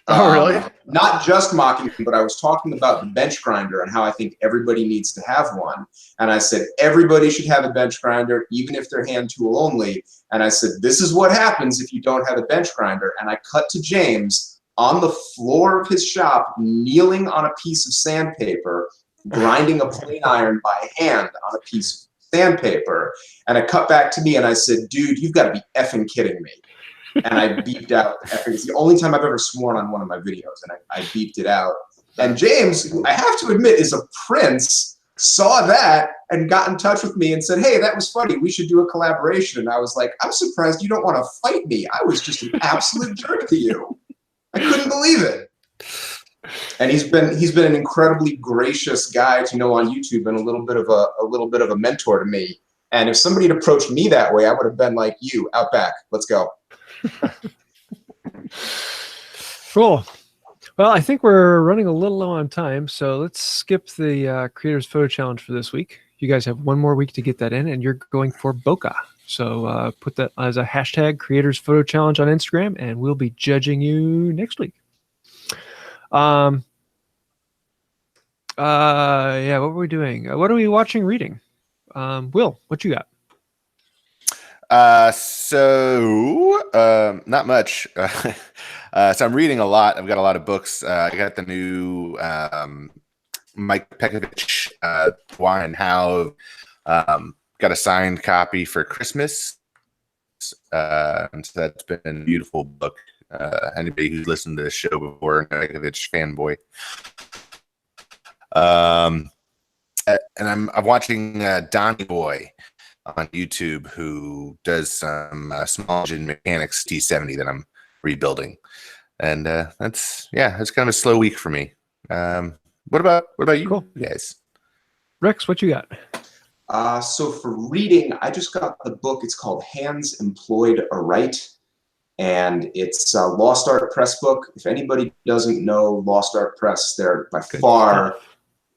Oh, really? Not just mocking him, but I was talking about the bench grinder and how I think everybody needs to have one. And I said, everybody should have a bench grinder, even if they're hand tool only. And I said, this is what happens if you don't have a bench grinder. And I cut to James on the floor of his shop, kneeling on a piece of sandpaper, grinding a plane iron by hand on a piece of sandpaper. And I cut back to me and I said, dude, you've got to be effing kidding me. And I beeped out. It's the only time I've ever sworn on one of my videos, and I beeped it out. And James, I have to admit, is a prince, saw that and got in touch with me and said, hey, that was funny. We should do a collaboration. And I was like, I'm surprised you don't want to fight me. I was just an absolute jerk to you. I couldn't believe it. And he's been an incredibly gracious guy to know on YouTube, and a little bit of a mentor to me. And if somebody had approached me that way, I would have been like, you, out back, let's go. Cool. Well, I think we're running a little low on time, so let's skip the Creators Photo Challenge for this week. You guys have one more week to get that in, and you're going for bokeh. So put that as a hashtag, Creators Photo Challenge on Instagram, and we'll be judging you next week. Yeah, what were we doing? What are we watching, reading? Will, what you got? Not much. So I'm reading a lot. I've got a lot of books. I got the new Mike Pekovich, Why and How. Got a signed copy for Christmas. And so that's been a beautiful book. Anybody who's listened to this show before, Pekovich fanboy. And I'm watching Donny Boy on YouTube, who does some small engine mechanics T70 that I'm rebuilding, and it's kind of a slow week for me. What about you? Cool. Guys? Rex, what you got? So for reading, I just got the book. It's called Hands Employed Aright, and it's a Lost Art Press book. If anybody doesn't know Lost Art Press, they're by far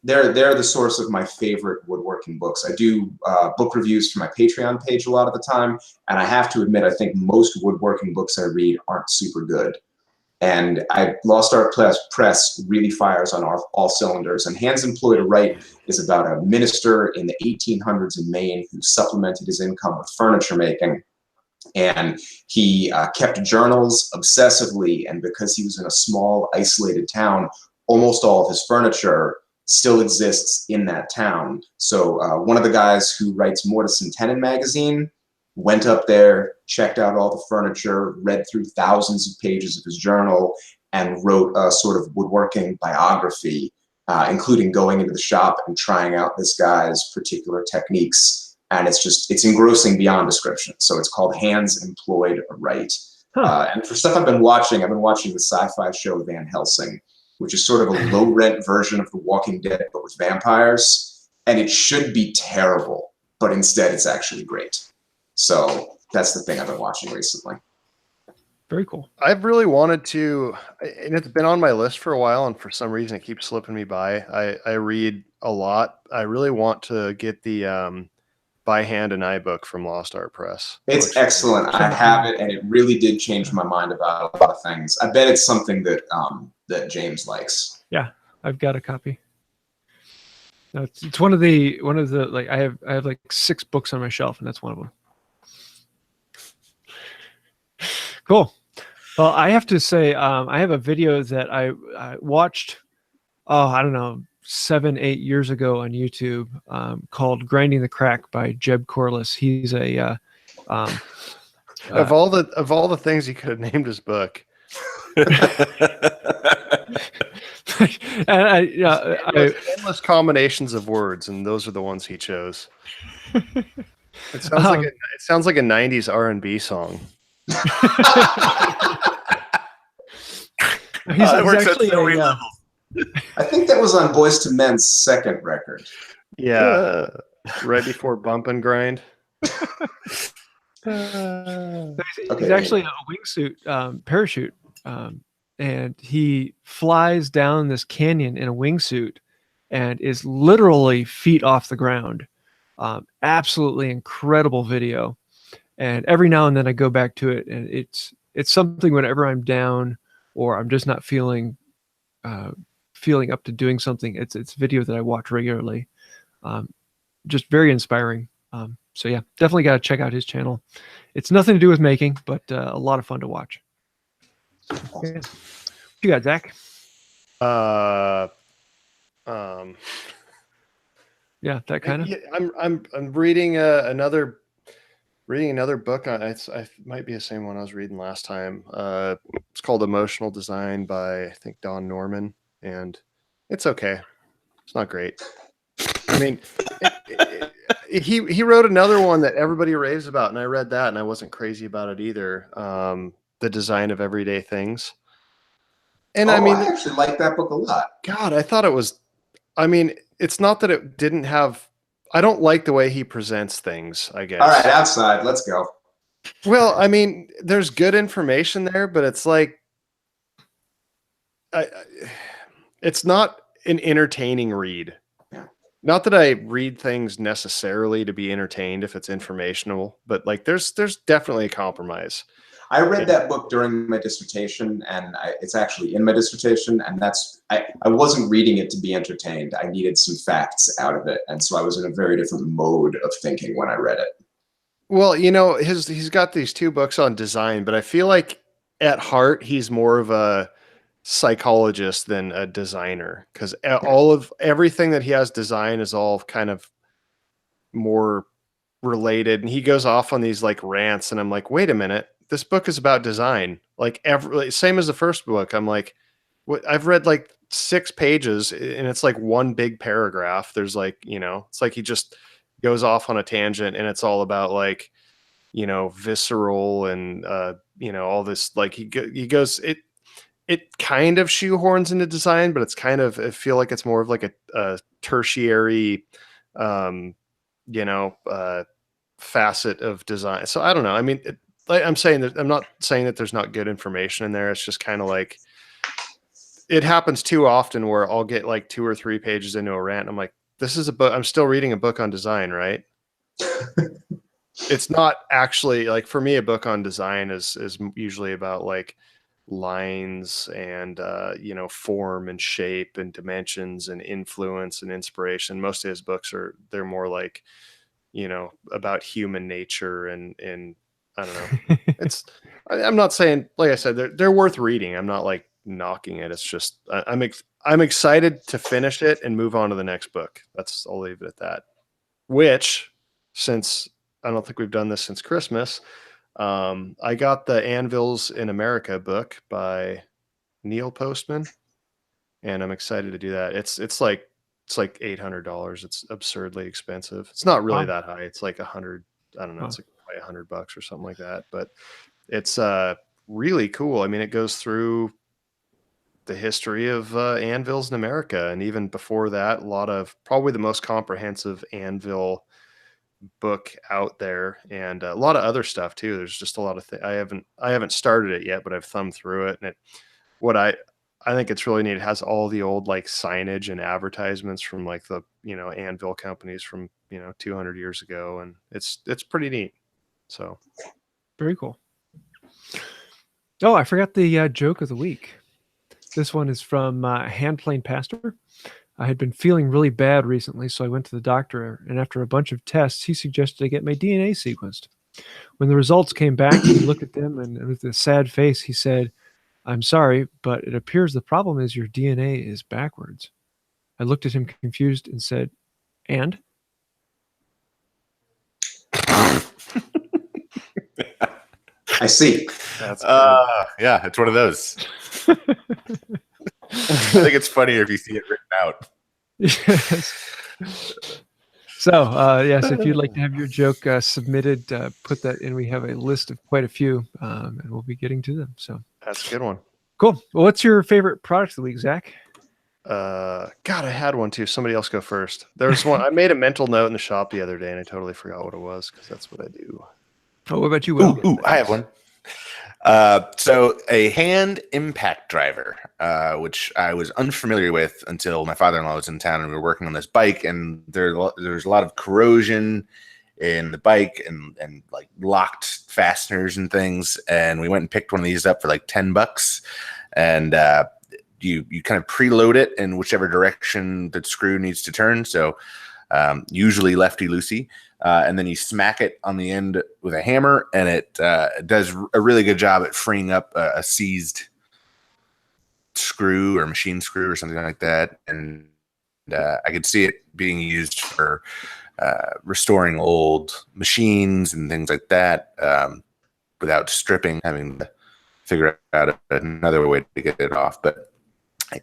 they're the source of my favorite woodworking books. I do book reviews for my Patreon page a lot of the time, and I have to admit, I think most woodworking books I read aren't super good. And Lost Art Press really fires on all cylinders. And Hands Employed Aright is about a minister in the 1800s in Maine who supplemented his income with furniture making. And he kept journals obsessively. And because he was in a small, isolated town, almost all of his furniture still exists in that town. So one of the guys who writes Mortise and Tenon magazine went up there, checked out all the furniture, read through thousands of pages of his journal, and wrote a sort of woodworking biography, including going into the shop and trying out this guy's particular techniques. And it's engrossing beyond description. So it's called Hands Employed Aright. And for stuff I've been watching the sci-fi show Van Helsing, which is sort of a low-rent version of The Walking Dead, but with vampires. And it should be terrible, but instead it's actually great. So that's the thing I've been watching recently. Very cool. I've really wanted to, and it's been on my list for a while, and for some reason it keeps slipping me by. I read a lot. I really want to get the By Hand and Eye book from Lost Art Press. It's excellent. I have it, and it really did change my mind about a lot of things. I bet it's something that that James likes. Yeah, I've got a copy. No, it's one of the like I have like 6 books on my shelf, and that's one of them. Cool. Well, I have to say, I have a video that I watched, I don't know, 7-8 years ago on YouTube, called "Grinding the Crack" by Jeb Corliss. He's a of all the things he could have named his book. And endless combinations of words, and those are the ones he chose. It sounds like a 90s R&B song. He's actually I think that was on Boyz II Men's second record. Yeah, right before Bump and Grind. He's actually a wingsuit parachute, and he flies down this canyon in a wingsuit and is literally feet off the ground. Absolutely incredible video. And every now and then I go back to it, and it's something whenever I'm down or I'm just not feeling up to doing something. It's video that I watch regularly. Just very inspiring. So yeah, definitely got to check out his channel. It's nothing to do with making, but a lot of fun to watch. Awesome. Yeah. You got Zach? Yeah, that kind of. Yeah, I'm reading another book on it might be the same one I was reading last time. It's called Emotional Design by, I think, Don Norman, and it's okay. It's not great. I mean, he wrote another one that everybody raves about, and I read that, and I wasn't crazy about it either. The Design of Everyday Things. And I mean, I actually like that book a lot. God, I thought it was. I mean, it's not that it didn't have. I don't like the way he presents things, I guess. All right, outside. Let's go. Well, I mean, there's good information there, but it's like, it's not an entertaining read. Yeah. Not that I read things necessarily to be entertained if it's informational, but like there's definitely a compromise. I read that book during my dissertation, and it's actually in my dissertation, and I wasn't reading it to be entertained. I needed some facts out of it, and so I was in a very different mode of thinking when I read it. Well, you know, he's got these 2 books on design, but I feel like at heart he's more of a psychologist than a designer, because everything that he has design is all kind of more related, and he goes off on these like rants, and I'm like, wait a minute, this book is about design. Like same as the first book. I'm like, what? I've read like 6 pages, and it's like one big paragraph. There's like, you know, it's like he just goes off on a tangent, and it's all about like, you know, visceral and you know, all this. Like he goes, it kind of shoehorns into design, but it's kind of, I feel like it's more of like a tertiary you know, facet of design. So I don't know. I mean, I'm saying that, I'm not saying that there's not good information in there. It's just kind of like, it happens too often where I'll get like 2 or 3 pages into a rant. I'm like, this is a book. I'm still reading a book on design, right? It's not actually, like, for me, a book on design is usually about like lines and you know, form and shape and dimensions and influence and inspiration. Most of his books they're more like, you know, about human nature and I don't know. I'm not saying, like I said, they're worth reading. I'm not like knocking it. It's just I'm excited to finish it and move on to the next book. I'll leave it at that. Which, since I don't think we've done this since Christmas, I got the Anvils in America book by Neil Postman, and I'm excited to do that. It's like $800. It's absurdly expensive. It's not really that high. It's like 100. I don't know. It's like probably $100 or something like that. But it's really cool. I mean, it goes through the history of anvils in America, and even before that, a lot of, probably the most comprehensive anvil book out there, and a lot of other stuff too. There's just a lot of things. I haven't started it yet, but I've thumbed through it, and what I think it's really neat. It has all the old like signage and advertisements from like the, you know, anvil companies from, you know, 200 years ago, and it's pretty neat. So very cool. Oh, I forgot the joke of the week. This one is from Hand Plane Pastor. I had been feeling really bad recently, so I went to the doctor, and after a bunch of tests, he suggested I get my DNA sequenced. When the results came back, he looked at them, and with a sad face, he said, "I'm sorry, but it appears the problem is your DNA is backwards." I looked at him confused and said, "And?" I see. That's yeah, it's one of those. I think it's funnier if you see it written out. Yes. So, yes, if you'd like to have your joke submitted, put that in. We have a list of quite a few, and we'll be getting to them. So that's a good one. Cool. Well, what's your favorite product of the week, Zach? God, I had one too. Somebody else go first. There was one. I made a mental note in the shop the other day, and I totally forgot what it was, because that's what I do. Oh, what about you, Will? Ooh, I have one. So a hand impact driver, which I was unfamiliar with until my father-in-law was in town and we were working on this bike, and there's a lot of corrosion in the bike and like locked fasteners and things. And we went and picked one of these up for like $10, and you kind of preload it in whichever direction the screw needs to turn. So usually lefty loosey. And then you smack it on the end with a hammer, and it does a really good job at freeing up a seized screw or machine screw or something like that. And I could see it being used for restoring old machines and things like that without stripping, having to figure out another way to get it off. But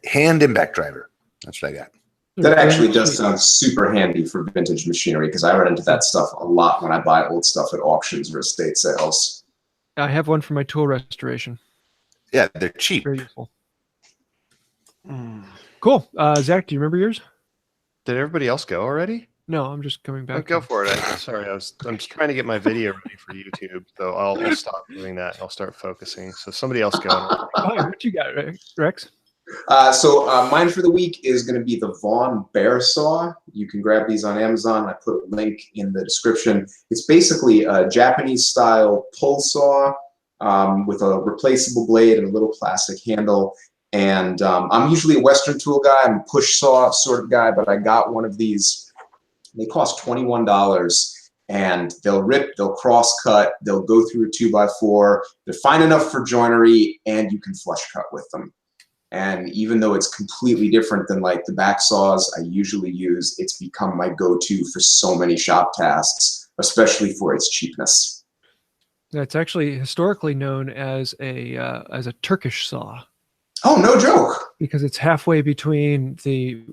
hand impact driver, that's what I got. That actually does sound super handy for vintage machinery, because I run into that stuff a lot when I buy old stuff at auctions or estate sales. I have one for my tool restoration. Yeah, they're cheap. Very useful. Cool. Zach, do you remember yours? Did everybody else go already? No, I'm just coming back. Go for it. Sorry, I'm just trying to get my video ready for YouTube, so I'll stop doing that. I'll start focusing. So somebody else go. What you got, Rex? So mine for the week is going to be the Vaughn Bear Saw. You can grab these on Amazon. I put a link in the description. It's basically a Japanese style pull saw with a replaceable blade and a little plastic handle. And I'm usually a Western tool guy. I'm a push saw sort of guy, but I got one of these. They cost $21. And they'll rip, they'll cross cut, they'll go through a 2x4. They're fine enough for joinery, and you can flush cut with them. And even though it's completely different than like the back saws I usually use, it's become my go-to for so many shop tasks, especially for its cheapness. That's actually historically known as a Turkish saw. Oh, no joke! Because it's halfway between the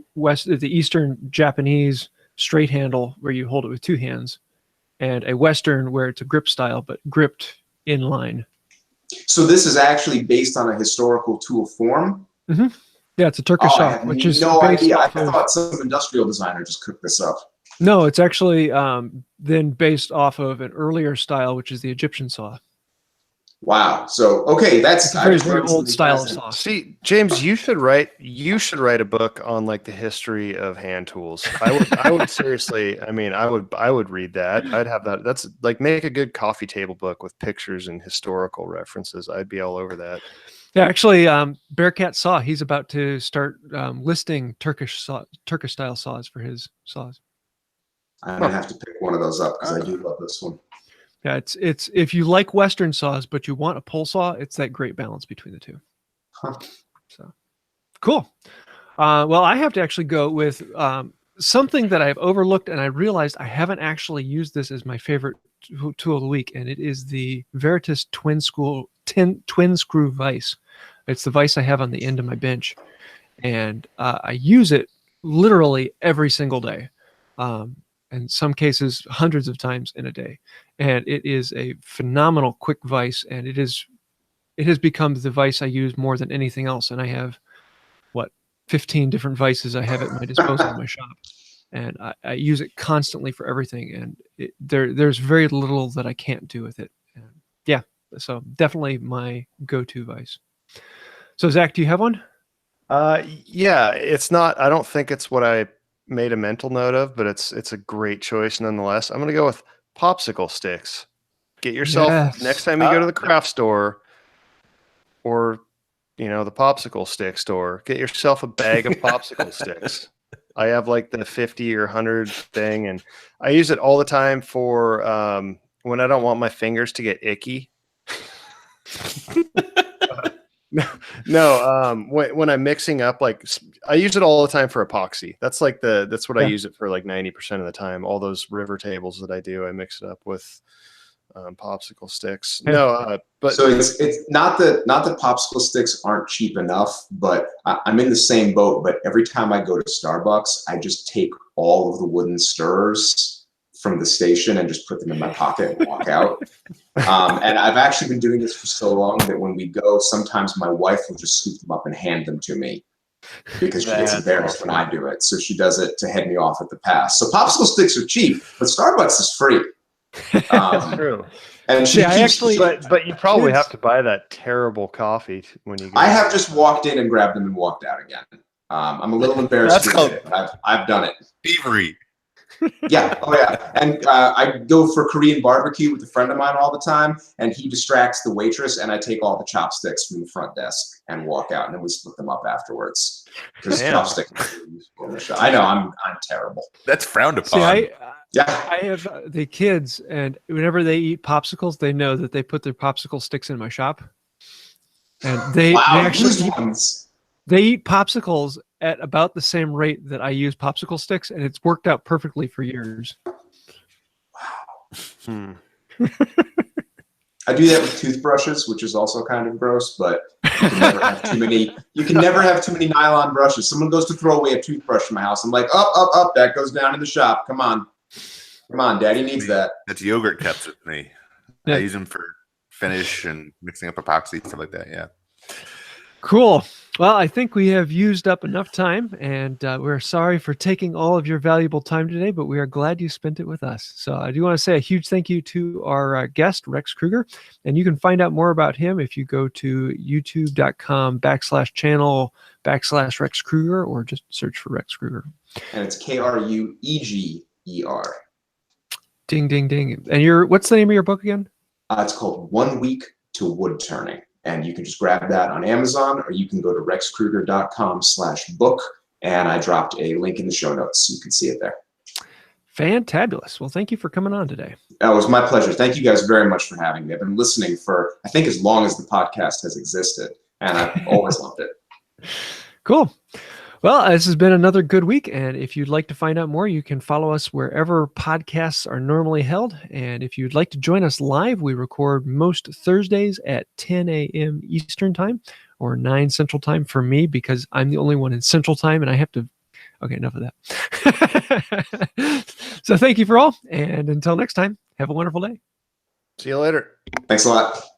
Eastern Japanese straight handle, where you hold it with two hands, and a Western where it's a grip style, but gripped in line. So this is actually based on a historical tool form? Mm-hmm. Yeah, it's a Turkish saw, which is no idea. I of, thought some industrial designer just cooked this up. No, it's actually then based off of an earlier style, which is the Egyptian saw. Wow. So okay, that's a very old style of saw. See, James, you should write a book on like the history of hand tools. I would seriously, I mean, I would read that. I'd have that. That's like, make a good coffee table book with pictures and historical references. I'd be all over that. Yeah, actually, Bearcat Saw, he's about to start listing Turkish style saws for his saws. I'm gonna have to pick one of those up because I do love this one. Yeah, it's if you like Western saws, but you want a pole saw, it's that great balance between the two. Huh. So cool. Well, I have to actually go with something that I've overlooked, and I realized I haven't actually used this as my favorite tool of the week, and it is the Veritas twin screw vise. It's the vise I have on the end of my bench, and I use it literally every single day. In some cases, hundreds of times in a day. And it is a phenomenal quick vise, and it has become the vise I use more than anything else. And I have, 15 different vices I have at my disposal in my shop. And I use it constantly for everything. And there's very little that I can't do with it. And yeah, so definitely my go-to vise. So Zach, do you have one? Yeah, it's not, I don't think it's what I made a mental note of, but it's a great choice nonetheless. I'm going to go with popsicle sticks. Get yourself, next time you go to the craft store or, the popsicle stick store, get yourself a bag of popsicle sticks. I have like the 50 or 100 thing, and I use it all the time for when I don't want my fingers to get icky. No, when I'm mixing up, like I use it all the time for epoxy. That's like that's what I use it for like 90% of the time. All those river tables that I do, I mix it up with popsicle sticks. No, but so it's not that popsicle sticks aren't cheap enough, but I'm in the same boat. But every time I go to Starbucks, I just take all of the wooden stirrers from the station and just put them in my pocket and walk out. And I've actually been doing this for so long that when we go, sometimes my wife will just scoop them up and hand them to me because she gets embarrassed when I do it. So she does it to head me off at the pass. So popsicle sticks are cheap, but Starbucks is free. That's true. And but you probably have to buy that terrible coffee when you go. I have just walked in and grabbed them and walked out again. I'm a little embarrassed to admit it, but I've done it. Thievery. Yeah. Oh, yeah. And I go for Korean barbecue with a friend of mine all the time, and he distracts the waitress, and I take all the chopsticks from the front desk and walk out, and then we split them up afterwards. Because chopsticks are really useful in the shop. I know I'm terrible. That's frowned upon. See, I have the kids, and whenever they eat popsicles, they know that they put their popsicle sticks in my shop, and they actually they eat popsicles at about the same rate that I use popsicle sticks, and it's worked out perfectly for years. Wow. I do that with toothbrushes, which is also kind of gross, but you can never have too many. You can never have too many nylon brushes. Someone goes to throw away a toothbrush in my house. I'm like, up, that goes down in the shop. Come on, Daddy needs that. That's yogurt cups with me. Yeah. I use them for finish and mixing up epoxy, stuff like that. Yeah. Cool. Well, I think we have used up enough time, and we're sorry for taking all of your valuable time today, but we are glad you spent it with us. So I do want to say a huge thank you to our guest, Rex Krueger, and you can find out more about him if you go to youtube.com/channel/Rex Krueger, or just search for Rex Krueger. And it's Krueger. Ding, ding, ding. And what's the name of your book again? It's called 1 Week to wood turning. And you can just grab that on Amazon, or you can go to rexkrueger.com/book. And I dropped a link in the show notes, so you can see it there. Fantabulous. Well, thank you for coming on today. It was my pleasure. Thank you guys very much for having me. I've been listening for, I think, as long as the podcast has existed, and I've always loved it. Cool. Well, this has been another good week. And if you'd like to find out more, you can follow us wherever podcasts are normally held. And if you'd like to join us live, we record most Thursdays at 10 a.m. Eastern time or 9 Central time for me, because I'm the only one in Central time and I have to. Okay, enough of that. So thank you for all. And until next time, have a wonderful day. See you later. Thanks a lot.